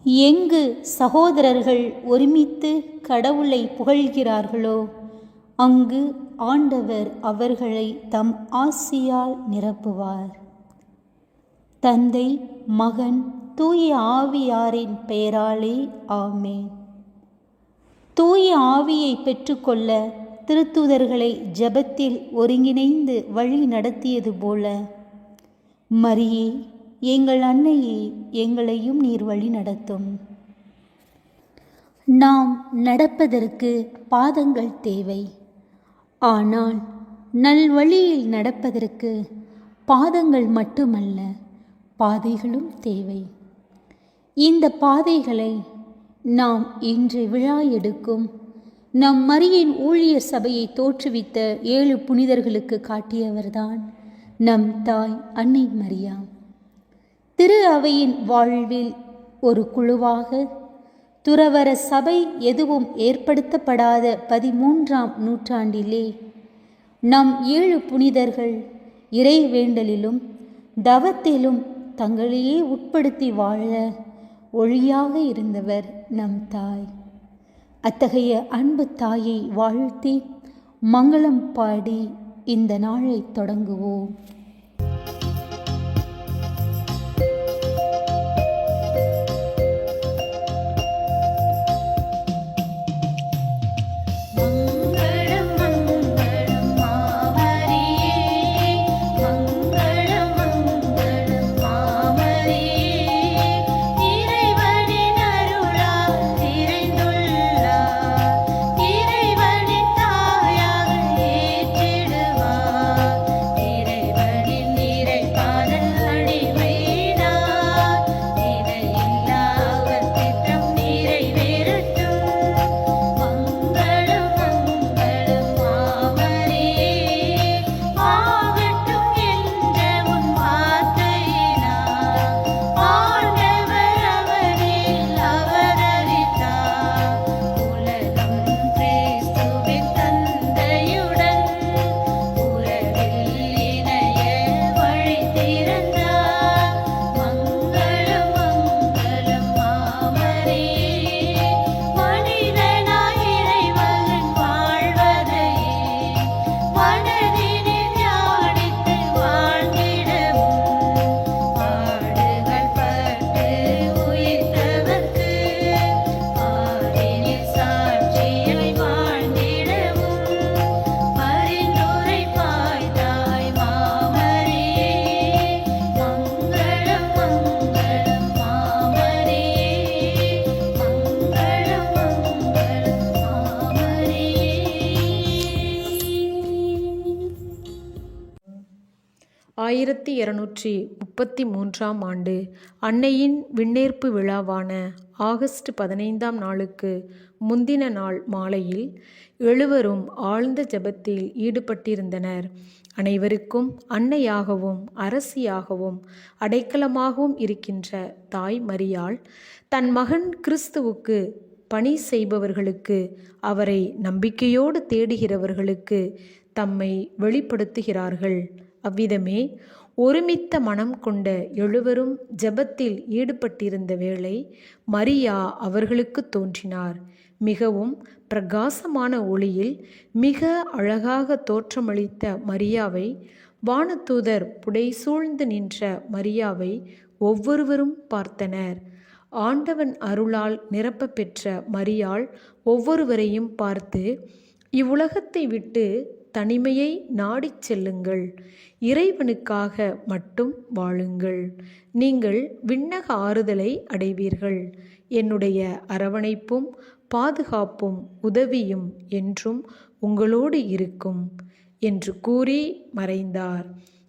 எங்கு சகோதரர்கள் ஒருமித்து கடவுளை புகழ்கிறார்களோ அங்கு ஆண்டவர் அவர்களை தம் ஆசியால் நிரப்புவார். தந்தை, மகன், தூய ஆவியாரின் பெயராலே ஆமென். தூய ஆவியை பெற்றுக்கொள்ள திருத்தூதர்களை ஜெபத்தில் ஒருங்கிணைந்து வழி நடத்தியது போல, மரியே எங்கள் அன்னையே, எங்களையும் நீர் வழி நடத்தும். நாம் நடப்பதற்கு பாதங்கள் தேவை. ஆனால் நல்வழியில் நடப்பதற்கு பாதங்கள் மட்டுமல்ல, பாதைகளும் தேவை. இந்த பாதைகளை நாம் இன்று விழா எடுக்கும் நம் மரியின் ஊழியர் சபையை தோற்றுவித்த 7 புனிதர்களுக்கு காட்டியவர்தான் நம் தாய் அன்னை மரியா. திரு அவையின் வாழ்வில் ஒரு குழுவாக துறவற சபை எதுவும் ஏற்படுத்தப்படாத 13ஆம் நூற்றாண்டிலே நம் 7 புனிதர்கள் இறைவேண்டலிலும் தவத்திலும் தங்களையே உட்படுத்தி வாழ ஒளியாக இருந்தவர் நம் தாய். அத்தகைய அன்பு தாயை வாழ்த்தி மங்களம் பாடி இந்த நாளை தொடங்குவோம். ஆயிரத்தி 233ஆம் ஆண்டு அன்னையின் விண்ணேற்பு விழாவான ஆகஸ்ட் 15ஆம் நாளுக்கு முந்தின நாள் மாலையில் 7வரும் ஆழ்ந்த ஜெபத்தில் ஈடுபட்டிருந்தனர். அனைவருக்கும் அன்னையாகவும் அரசியாகவும் அடைக்கலமாகவும் இருக்கின்ற தாய் மரியாள் தன் மகன் கிறிஸ்துவுக்கு பணி செய்பவர்களுக்கு, அவரை நம்பிக்கையோடு தேடுகிறவர்களுக்கு தம்மை வெளிப்படுத்துகிறார்கள். அவ்விதமே ஒருமித்த மனம் கொண்ட 7வரும் ஜெபத்தில் ஈடுபட்டிருந்த வேளை மரியா அவர்களுக்கு தோன்றினார். மிகவும் பிரகாசமான ஒளியில் மிக அழகாக தோற்றமளித்த மரியாவை, வானதூதர் புடைசூழ்ந்து நின்ற மரியாவை ஒவ்வொருவரும் பார்த்தனர். ஆண்டவன் அருளால் நிரப்ப பெற்ற மரியாள் ஒவ்வொருவரையும் பார்த்து, இவ்வுலகத்தை விட்டு தனிமையை நாடிச் செல்லுங்கள், இறைவனுக்காக மட்டும் வாழுங்கள், நீங்கள் விண்ணக ஆறுதலை அடைவீர்கள், என்னுடைய அரவணைப்பும் பாதுகாப்பும் உதவியும் என்றும் உங்களோடு இருக்கும் என்று கூறி மறைந்தார்.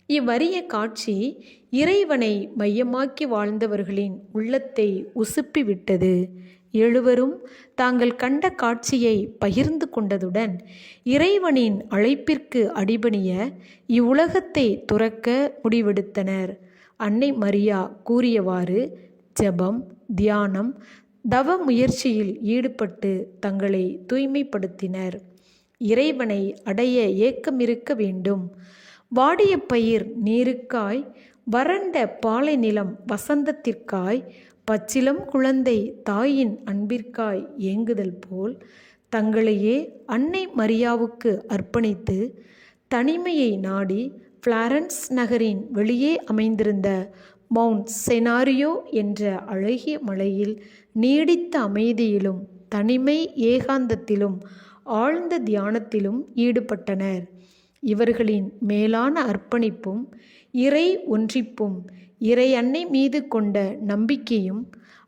இவ்வரிய காட்சி இறைவனை மையமாக்கி வாழ்ந்தவர்களின் உள்ளத்தை உசுப்பிவிட்டது. 7வரும் தாங்கள் கண்ட காட்சியை பகிர்ந்து கொண்டதுடன் இறைவனின் அழைப்பிற்கு அடிபணிய இவ்வுலகத்தை துறக்க முடிவெடுத்தனர். அன்னை மரியா கூறியவாறு ஜெபம், தியானம், தவ முயற்சியில் ஈடுபட்டு தங்களை தூய்மைப்படுத்தினர். இறைவனை அடைய ஏக்கமிருக்க வேண்டும். வாடிய பயிர் நீருக்காய், வறண்ட பாலை நிலம் வசந்தத்திற்காய், பச்சிலம் குழந்தை தாயின் அன்பிற்காய் ஏங்குதல் போல் தங்களையே அன்னை மரியாவுக்கு அர்ப்பணித்து தனிமையை நாடி பிளாரன்ஸ் நகரின் வெளியே அமைந்திருந்த மவுண்ட் செனாரியோ என்ற அழகிய மலையில் நீடித்த அமைதியிலும் தனிமை ஏகாந்தத்திலும் ஆழ்ந்த தியானத்திலும் ஈடுபட்டனர். இவர்களின் மேலான அர்ப்பணிப்பும் இறை ஒன்றிப்பும் இறை அன்னை மீது கொண்ட நம்பிக்கையும்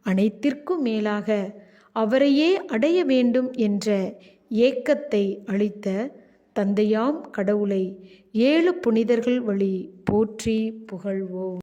அனைத்திற்கும் மேலாக அவரையே அடைய வேண்டும் என்ற ஏக்கத்தை அளித்த தந்தையாம் கடவுளை 7 புனிதர்கள் வழி போற்றி புகழ்வோம்.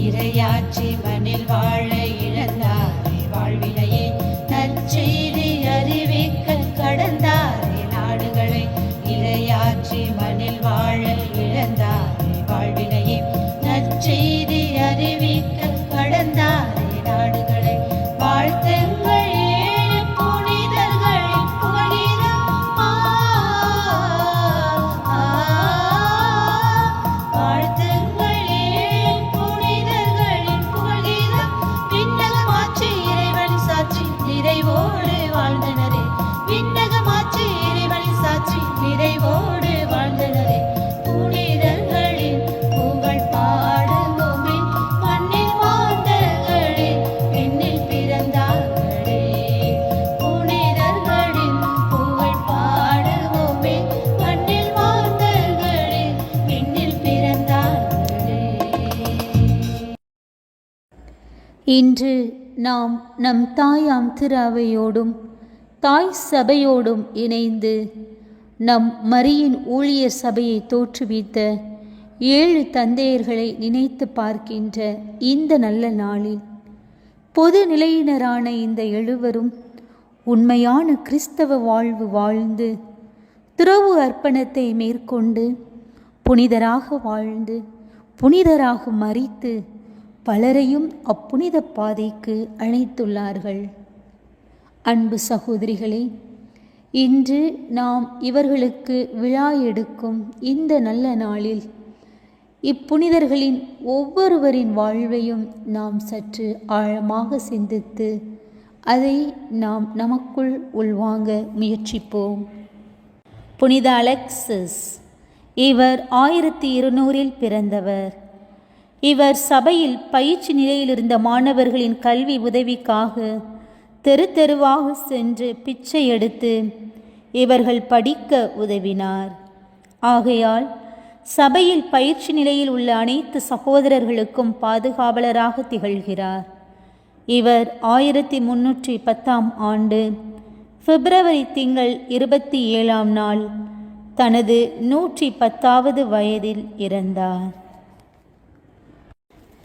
இறையாட்சி மண்ணில் வாழ இழந்தாரே வாழ்வினையே நற்செய்தி அறிவிக்க கடந்தாரே நாடுகளை. இறையாட்சி மண்ணில் வாழ இழந்தாரே வாழ்வினையே நற்செய்தி அறிவிக்க கடந்தாரே நாடுகளை. வாழ்த்துங்கள் ஏழு புனிதர்களின் புகழிடம். வாழ்த்துங்கள் ஏழு புனிதர்களின் புகழிடம். விண்ணகமாட்சி இறைவன் சாட்சி நிறைவோடு வாழ்ந்தனரே. விண்ணகமாட்சி இறைவன் சாட்சி நிறைவோடு வாழ்ந்தனரே. புனிதர்களின் புகழ் பாடுவோமே மண்ணில் வாழ்ந்தவர்களே விண்ணில் பிறந்தார்களே. புனிதர்களின் புகழ் பாடுவோமே மண்ணில் வாழ்ந்தவர்களே விண்ணில் பிறந்தார்களே. இன்று நாம் நம் தாயாம் திரு அவையோடும் தாய் சபையோடும் இணைந்து நம் மரியின் ஊழியர் சபையை தோற்றுவித்த 7 தந்தையர்களை நினைத்து பார்க்கின்ற இந்த நல்ல நாளில் பொது நிலையினரான இந்த 7வரும் உண்மையான கிறிஸ்தவ வாழ்வு வாழ்ந்து துறவு அர்ப்பணத்தை மேற்கொண்டு புனிதராக வாழ்ந்து புனிதராக மரித்து பலரையும் அப்புனித பாதைக்கு அழைத்துள்ளார்கள். அன்பு சகோதரிகளே, இன்று நாம் இவர்களுக்கு விழா எடுக்கும் இந்த நல்ல நாளில் இப்புனிதர்களின் ஒவ்வொருவரின் வாழ்வையும் நாம் சற்று ஆழமாக சிந்தித்து அதை நாம் நமக்குள் உள்வாங்க முயற்சிப்போம். புனித அலெக்சிஸ், இவர் 1200 பிறந்தவர். இவர் சபையில் பயிற்சி நிலையில் இருந்த மாணவர்களின் கல்வி உதவிக்காக தெரு தெருவாக சென்று பிச்சை எடுத்து இவர்கள் படிக்க உதவினார். ஆகையால் சபையில் பயிற்சி நிலையில் உள்ள அனைத்து சகோதரர்களுக்கும் பாதுகாவலராக திகழ்கிறார். இவர் 1310 ஆண்டு பிப்ரவரி திங்கள் 27 நாள் தனது 110வது வயதில் இறந்தார்.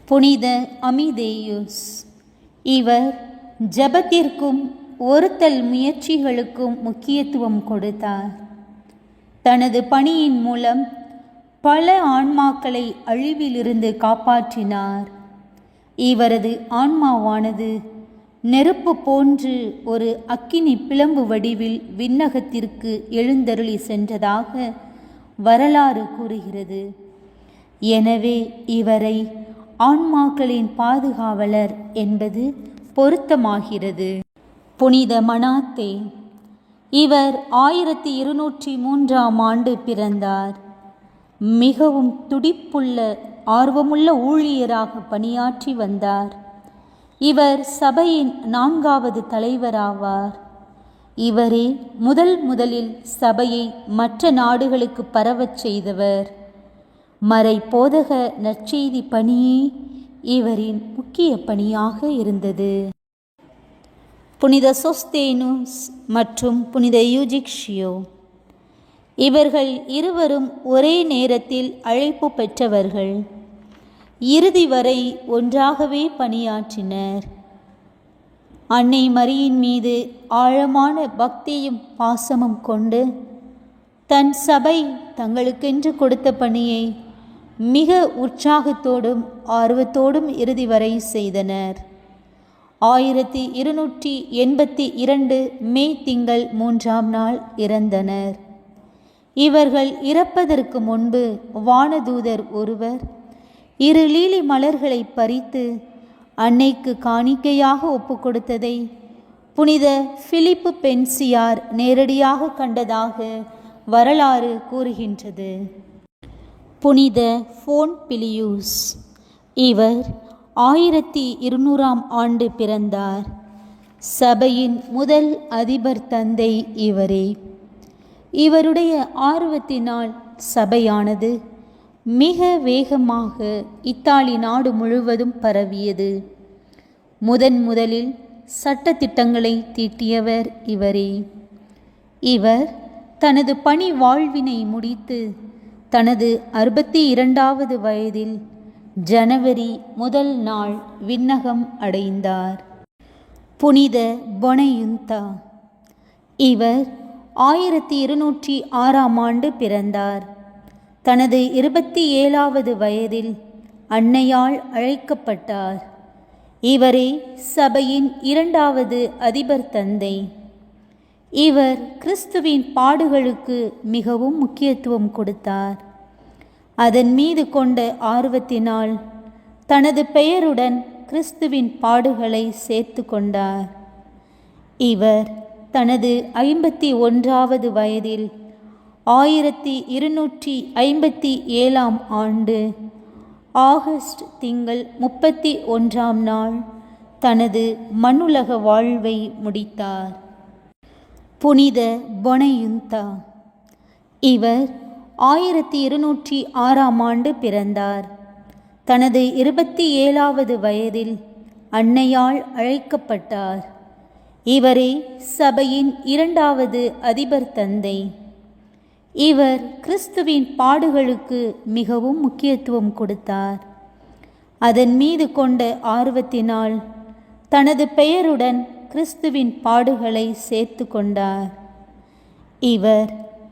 புனித அமிதேயுஸ், இவர் ஜபத்திற்கும் ஒருத்தல் முயற்சிகளுக்கும் முக்கியத்துவம் கொடுத்தார். தனது பணியின் மூலம் பல ஆன்மாக்களை அழிவிலிருந்து காப்பாற்றினார். இவரது ஆன்மாவானது நெருப்பு போன்று ஒரு அக்கினி பிளம்பு வடிவில் விண்ணகத்திற்கு எழுந்தருளி சென்றதாக வரலாறு கூறுகிறது. எனவே இவரை ஆன்மாக்களின் பாதுகாவலர் என்பது பொருத்தமாகிறது. புனித மனாத்தே, இவர் 1203 ஆண்டு பிறந்தார். மிகவும் துடிப்புள்ள ஆர்வமுள்ள ஊழியராக பணியாற்றி வந்தார். இவர் சபையின் 4வது தலைவராவார். இவரே முதலில் சபையை மற்ற நாடுகளுக்கு பரவச் செய்தவர். மறை போதக நற்செய்தி பணியே இவரின் முக்கிய பணியாக இருந்தது. புனித சொஸ்தேனுஸ் மற்றும் புனித யூஜிக்ஷியோ, இவர்கள் இருவரும் ஒரே நேரத்தில் அழைப்பு பெற்றவர்கள். இறுதி வரை ஒன்றாகவே பணியாற்றினர். அன்னை மரியின் மீது ஆழமான பக்தியும் பாசமும் கொண்டு தன் சபை தங்களுக்கென்று கொடுத்த பணியை மிக உற்சாகத்தோடும் ஆர்வத்தோடும் இறுதி வரை செய்தனர். 1282 மே திங்கள் 3 நாள் இறந்தனர். இவர்கள் இறப்பதற்கு முன்பு வானதூதர் ஒருவர் 2 லீலி மலர்களை பறித்து அன்னைக்கு காணிக்கையாக ஒப்புக்கொடுத்ததை புனித பிலிப்பு பென்சியார் நேரடியாக கண்டதாக வரலாறு கூறுகின்றது. புனித ஃபோன் பிலியூஸ், இவர் 1200 ஆண்டு பிறந்தார். சபையின் முதல் அதிபர் தந்தை இவரே. இவருடைய ஆர்வத்தினால் சபையானது மிக வேகமாக இத்தாலி நாடு முழுவதும் பரவியது. முதலில் சட்டத்திட்டங்களை தீட்டியவர் இவரே. இவர் தனது பணி வாழ்வினை முடித்து தனது 62வது வயதில் ஜனவரி முதல் நாள் விண்ணகம் அடைந்தார். புனித பொனயுந்தா. இவர் 1206ஆம் ஆண்டு பிறந்தார். தனது 27வது வயதில் அன்னையால் அழைக்கப்பட்டார். இவரே சபையின் 2வது அதிபர் தந்தை. இவர் கிறிஸ்துவின் பாடுகளுக்கு மிகவும் முக்கியத்துவம் கொடுத்தார். அதன் மீது கொண்ட ஆர்வத்தினால் தனது பெயருடன் கிறிஸ்துவின் பாடுகளை சேர்த்து கொண்டார். இவர் தனது 51வது வயதில் 1257ஆம் ஆண்டு ஆகஸ்ட் திங்கள் 31ஆம் நாள் தனது மண்ணுலக வாழ்வை முடித்தார். புனித பொனயுந்தா. இவர் 1206ஆம் ஆண்டு பிறந்தார். தனது 27வது வயதில் அன்னையால் அழைக்கப்பட்டார். இவரே சபையின் 2வது அதிபர் தந்தை. இவர் கிறிஸ்துவின் பாடுகளுக்கு மிகவும் முக்கியத்துவம் கொடுத்தார். அதன் மீது கொண்ட ஆர்வத்தினால் தனது பெயருடன் கிறிஸ்துவின் பாடுகளை சேர்த்து கொண்டார். இவர்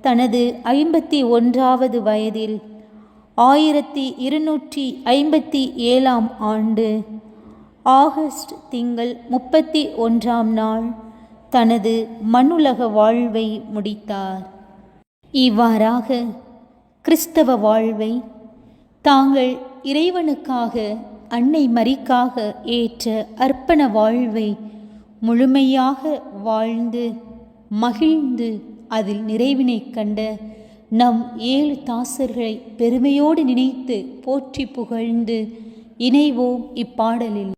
தனது 51வது வயதில் 1257ஆம் ஆண்டு ஆகஸ்ட் திங்கள் 31ஆம் நாள் தனது மண்ணுலக வாழ்வை முடித்தார். இவ்வாறாக கிறிஸ்தவ வாழ்வை தாங்கள் இறைவனுக்காக அன்னை மரிக்காக ஏற்ற அர்ப்பண வாழ்வை முழுமையாக வாழ்ந்து மகிழ்ந்து அதில் நிறைவினை கண்ட நம் 7 தாசர்களை பெருமையோடு நினைத்து போற்றி புகழ்ந்து இணைவோம் இப்பாடலில்.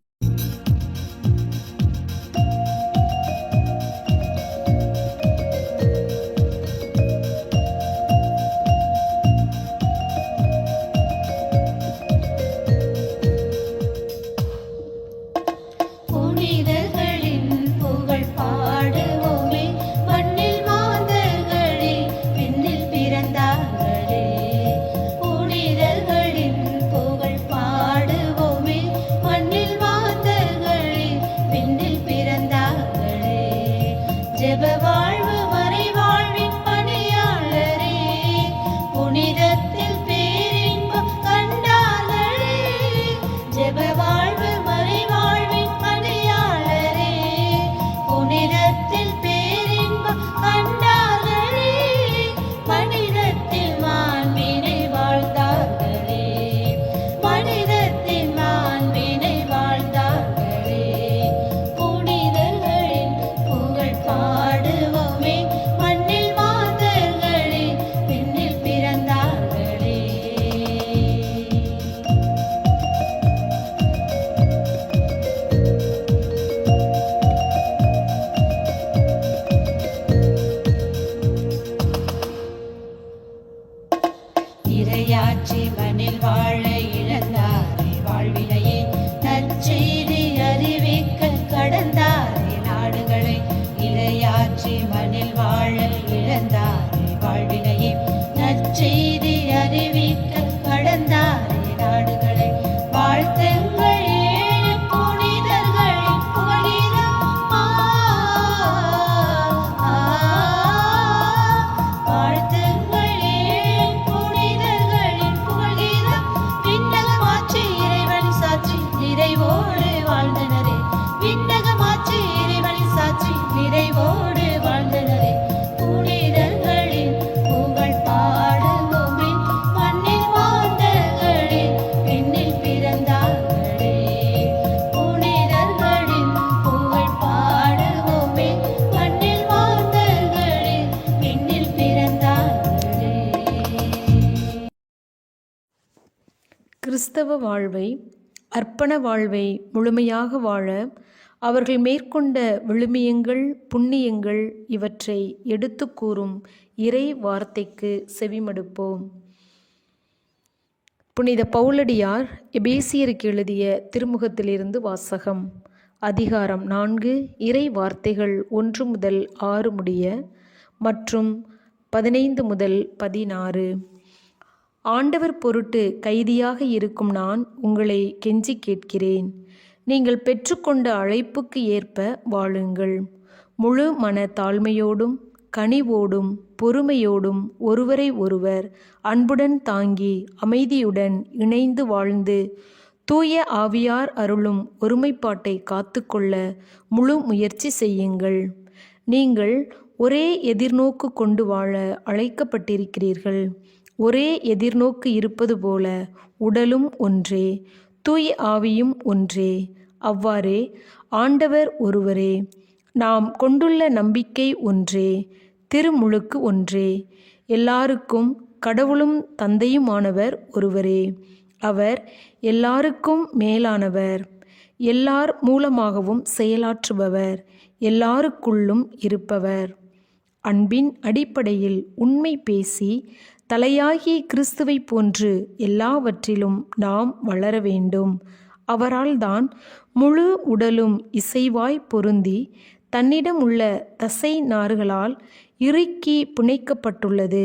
இறையாட்சி மண்ணில் வாழ இழந்தாரே வாழ்வினையே நற்செய்தி அறிவிக்க கடந்தாரே நாடுகளை. இறையாட்சி மண்ணில் வாழ இழந்தாரே வாழ்வினையே நற்செய்தி அறிவிக்க கடந்தாரே நாடுகளை. வாழ்த்துங்கள் ஏழு புனிதர்களின் புகழிடம். வாழ்த்துங்கள் ஏழு புனிதர்களின் புகழிடம். விண்ணகமாட்சி இறைவன் சாட்சி நிறைவோடு வாழ்ந்தனரே. விண்ணகமாட்சி இறைவன் சாட்சி நிறைவோடு வாழ்ந்தனரே. புனிதர்களின் புகழ் பாடுவோமே மண்ணில் வாழ்ந்தகளே விண்ணில் பிறந்தார்களே. புனிதர்களின் புகழ் பாடுவோமே மண்ணில் வாழ்ந்தகளே விண்ணில் பிறந்தார்களே. கிறிஸ்தவ வாழ்வை அர்ப்பண வாழ்வை முழுமையாக வாழ அவர்கள் மேற்கொண்ட விழுமியங்கள் புண்ணியங்கள் இவற்றை எடுத்து கூறும் இறை வார்த்தைக்கு செவிமடுப்போம். புனித பவுலடியார் எபேசியருக்கு எழுதிய திருமுகத்திலிருந்து வாசகம். அதிகாரம் 4, இறை வார்த்தைகள் 1 முதல் 6 முடிய மற்றும் 15 முதல் 16. ஆண்டவர் பொருட்டு கைதியாக இருக்கும் நான் உங்களை கெஞ்சி கேட்கிறேன். நீங்கள் பெற்றுக்கொண்ட அழைப்புக்கு ஏற்ப வாழுங்கள். முழு மன தாழ்மையோடும் கனிவோடும் பொறுமையோடும் ஒருவரை ஒருவர் அன்புடன் தாங்கி அமைதியுடன் இணைந்து வாழ்ந்து தூய ஆவியார் அருளும் ஒருமைப்பாட்டை காத்துக்கொள்ள முழு முயற்சி செய்யுங்கள். நீங்கள் ஒரே எதிர்நோக்கு கொண்டு வாழ அழைக்கப்பட்டிருக்கிறீர்கள். ஒரே எதிர்நோக்கு இருப்பது போல உடலும் ஒன்றே, தூய ஆவியும் ஒன்றே. அவ்வாறே ஆண்டவர் ஒருவரே, நாம் கொண்டுள்ள நம்பிக்கை ஒன்றே, திருமுழுக்கு ஒன்றே. எல்லாருக்கும் கடவுளும் தந்தையுமானவர் ஒருவரே. அவர் எல்லாருக்கும் மேலானவர், எல்லார் மூலமாகவும் செயலாற்றுபவர், எல்லாருக்குள்ளும் இருப்பவர். அன்பின் அடிப்படையில் உண்மை பேசி தலையாகிய கிறிஸ்துவை போன்று எல்லாவற்றிலும் நாம் வளர வேண்டும். அவரால் தான் முழு உடலும் இசைவாய் பொருந்தி தன்னிடம் உள்ள தசை நார்களால் இறுக்கி பிணைக்கப்பட்டுள்ளது.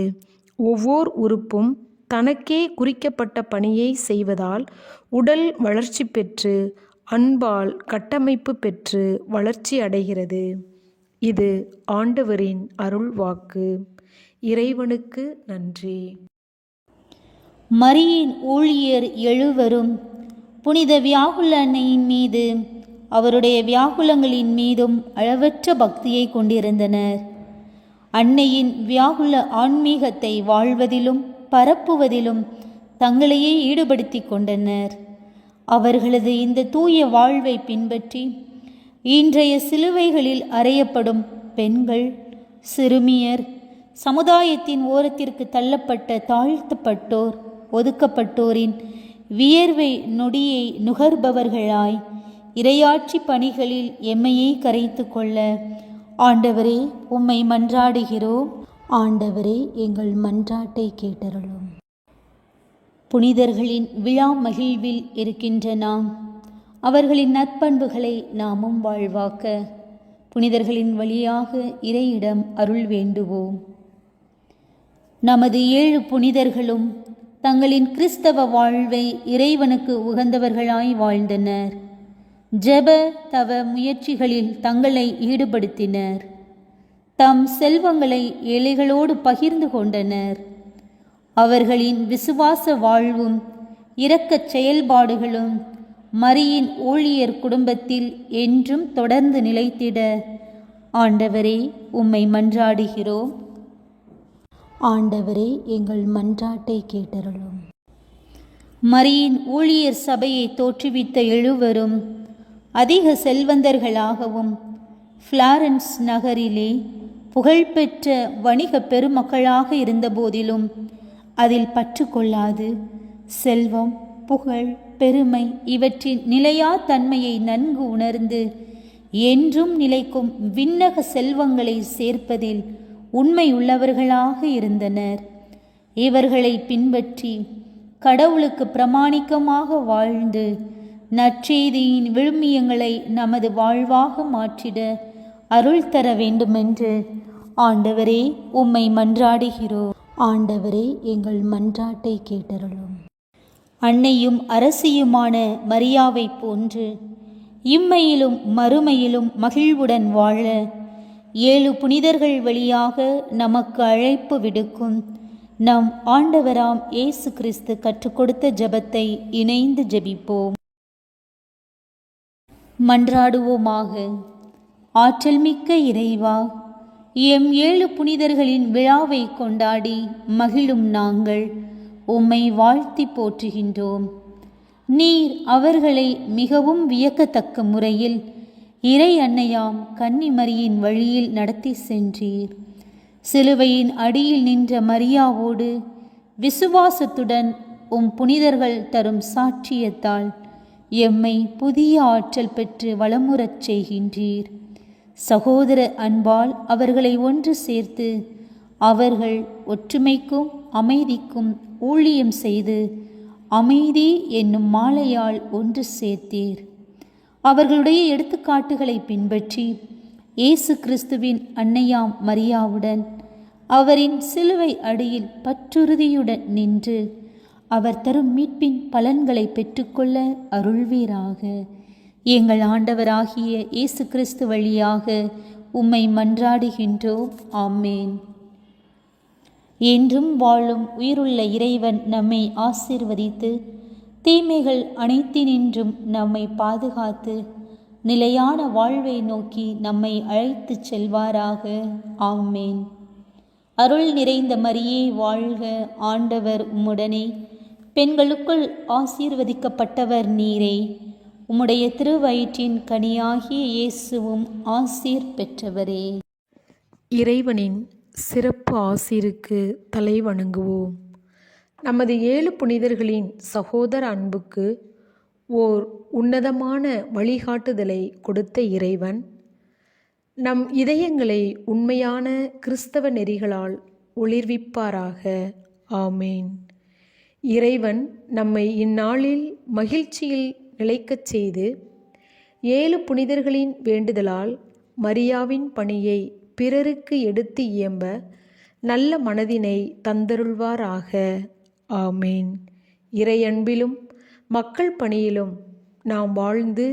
ஒவ்வொரு உறுப்பும் தனக்கே குறிக்கப்பட்ட பணியை செய்வதால் உடல் வளர்ச்சி பெற்று அன்பால் கட்டமைப்பு பெற்று வளர்ச்சி அடைகிறது. இது ஆண்டவரின் அருள் வாக்கு. இறைவனுக்கு நன்றி. மரியின் ஊழியர் எழுவரும் புனித வியாகுல அன்னையின் மீது அவருடைய வியாகுலங்களின் மீதும் அளவற்ற பக்தியை கொண்டிருந்தனர். அன்னையின் வியாகுல ஆன்மீகத்தை வாழ்வதிலும் பரப்புவதிலும் தங்களையே ஈடுபடுத்தி கொண்டனர். அவர்களது இந்த தூய வாழ்வை பின்பற்றி இன்றைய சிலுவைகளில் அறையப்படும் பெண்கள், சிறுமியர், சமுதாயத்தின் ஓரத்திற்கு தள்ளப்பட்ட தாழ்த்தப்பட்டோர், ஒதுக்கப்பட்டோரின் வியர்வை நொடியை நுகர்பவர்களாய் இறையாட்சி பணிகளில் எம்மையை கரைத்து கொள்ள ஆண்டவரே உம்மை மன்றாடுகிறோம். ஆண்டவரே எங்கள் மன்றாட்டை கேட்டருளும். புனிதர்களின் விழா மகிழ்வில் இருக்கின்ற நாம் அவர்களின் நற்பண்புகளை நாமும் வாழ்வாக்க புனிதர்களின் வழியாக இறையிடம் அருள் வேண்டுவோம். நமது 7 புனிதர்களும் தங்களின் கிறிஸ்தவ வாழ்வை இறைவனுக்கு உகந்தவர்களாய் வாழ்ந்தனர். ஜெப தவ முயற்சிகளில் தங்களை ஈடுபடுத்தினர். தம் செல்வங்களை ஏழைகளோடு பகிர்ந்து கொண்டனர். அவர்களின் விசுவாச வாழ்வும் இரக்கச் செயல்பாடுகளும் மரியின் ஊழியர் குடும்பத்தில் என்றும் தொடர்ந்து நிலைத்திட ஆண்டவரே உம்மை மன்றாடுகிறோம். ஆண்டவரே எங்கள் மன்றாட்டை கேட்டருளும். மரியின் ஊழியர் சபையை தோற்றுவித்த எழுவரும் அதிக செல்வந்தர்களாகவும் ஃப்ளாரன்ஸ் நகரிலே புகழ்பெற்ற வணிக பெருமக்களாக இருந்தபோதிலும் அதில் பற்று கொள்ளாது செல்வம், புகழ், பெருமை இவற்றின் நிலையா தன்மையை நன்கு உணர்ந்து என்றும் நிலைக்கும் விண்ணக செல்வங்களை சேர்ப்பதில் உண்மையுள்ளவர்களாக இருந்தனர். இவர்களை பின்பற்றி கடவுளுக்கு பிரமாணிக்கமாக வாழ்ந்து நற்செய்தியின் விழுமியங்களை நமது வாழ்வாக மாற்றிட அருள் தர வேண்டுமென்று ஆண்டவரே உம்மை மன்றாடுகிறோம். ஆண்டவரே எங்கள் மன்றாட்டை கேட்டருளும். அன்னையும் அரசியுமான மரியாவை போன்று இம்மையிலும் மறுமையிலும் மகிழ்வுடன் வாழ 7 புனிதர்கள் வழியாக நமக்கு அழைப்பு விடுக்கும் நம் ஆண்டவராம் இயேசு கிறிஸ்து கற்றுக் கொடுத்த ஜெபத்தை இணைந்து ஜெபிப்போம். மன்றாடுவோமாக. ஆற்றல் மிக்க இறைவா, எம் 7 புனிதர்களின் விழாவை கொண்டாடி மகிழும் நாங்கள் உம்மை வாழ்த்தி போற்றுகின்றோம். நீர் அவர்களை மிகவும் வியக்கத்தக்க முறையில் இறை அன்னையாம் கன்னிமரியின் வழியில் நடத்தி சென்றீர். சிலுவையின் அடியில் நின்ற மரியாவோடு விசுவாசத்துடன் உம் புனிதர்கள் தரும் சாட்சியத்தால் எம்மை புதிய ஆற்றல் பெற்று வளமுறச் செய்கின்றீர். சகோதர அன்பால் அவர்களை ஒன்று சேர்த்து அவர்கள் ஒற்றுமைக்கும் அமைதிக்கும் ஊழியம் செய்து அமைதி என்னும் மாலையால் ஒன்று சேர்த்தீர். அவர்களுடைய எடுத்துக்காட்டுகளை பின்பற்றி இயேசு கிறிஸ்துவின் அன்னையாம் மரியாவுடன் அவரின் சிலுவை அடியில் பற்றுறுதியுடன் நின்று அவர் தரும் மீட்பின் பலன்களை பெற்றுக்கொள்ள அருள்வீராக. எங்கள் ஆண்டவராகிய இயேசு கிறிஸ்து வழியாக உம்மை மன்றாடுகின்றோம். ஆமேன். என்றும் வாழும் உயிருள்ள இறைவன் நம்மை ஆசீர்வதித்து தீமைகள் அனைத்தினின்றும் நம்மை பாதுகாத்து நிலையான வாழ்வை நோக்கி நம்மை அழைத்துச் செல்வாராக. ஆமேன். அருள் நிறைந்த மரியே வாழ்க, ஆண்டவர் உம்முடனே, பெண்களுக்குள் ஆசீர்வதிக்கப்பட்டவர் நீரே. உம்முடைய திருவயிற்றின் கனியாகிய இயேசுவும் ஆசீர் பெற்றவரே. இறைவனின் சிறப்பு ஆசீருக்கு தலை வணங்குவோம். நமது 7 புனிதர்களின் சகோதர அன்புக்கு ஓர் உன்னதமான வழிகாட்டுதலை கொடுத்த இறைவன் நம் இதயங்களை உண்மையான கிறிஸ்தவ நெறிகளால் ஒளிர்விப்பாராக. ஆமேன். இறைவன் நம்மை இந்நாளில் மகிழ்ச்சியில் நிலைக்கச் செய்து 7 புனிதர்களின் வேண்டுதலால் மரியாவின் பணியை பிறருக்கு எடுத்து இயம்ப நல்ல மனதினை தந்தருள்வாராக. ஆமேன். இறையன்பிலும் மக்கள் பணியிலும் நாம் வாழ்ந்து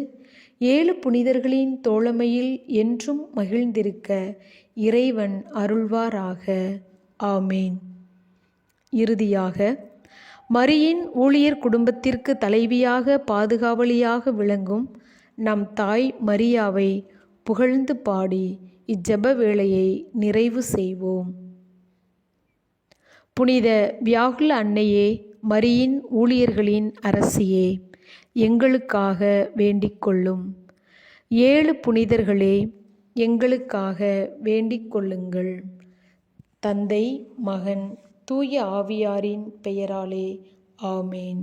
7 புனிதர்களின் தோழமையில் என்றும் மகிழ்ந்திருக்க இறைவன் அருள்வாராக. ஆமேன். இறுதியாக, மரியின் ஊழியர் குடும்பத்திற்கு தலைவியாக பாதுகாவலியாக விளங்கும் நம் தாய் மரியாவை புகழ்ந்து பாடி இஜ்ஜெப வேளையை நிறைவு செய்வோம். புனித வியாகுல அன்னையே, மரியின் ஊழியர்களின் அரசியே, எங்களுக்காக வேண்டிக் கொள்ளும். 7 புனிதர்களே, எங்களுக்காக வேண்டிக் கொள்ளுங்கள். தந்தை, மகன், தூய ஆவியாரின் பெயராலே. ஆமேன்.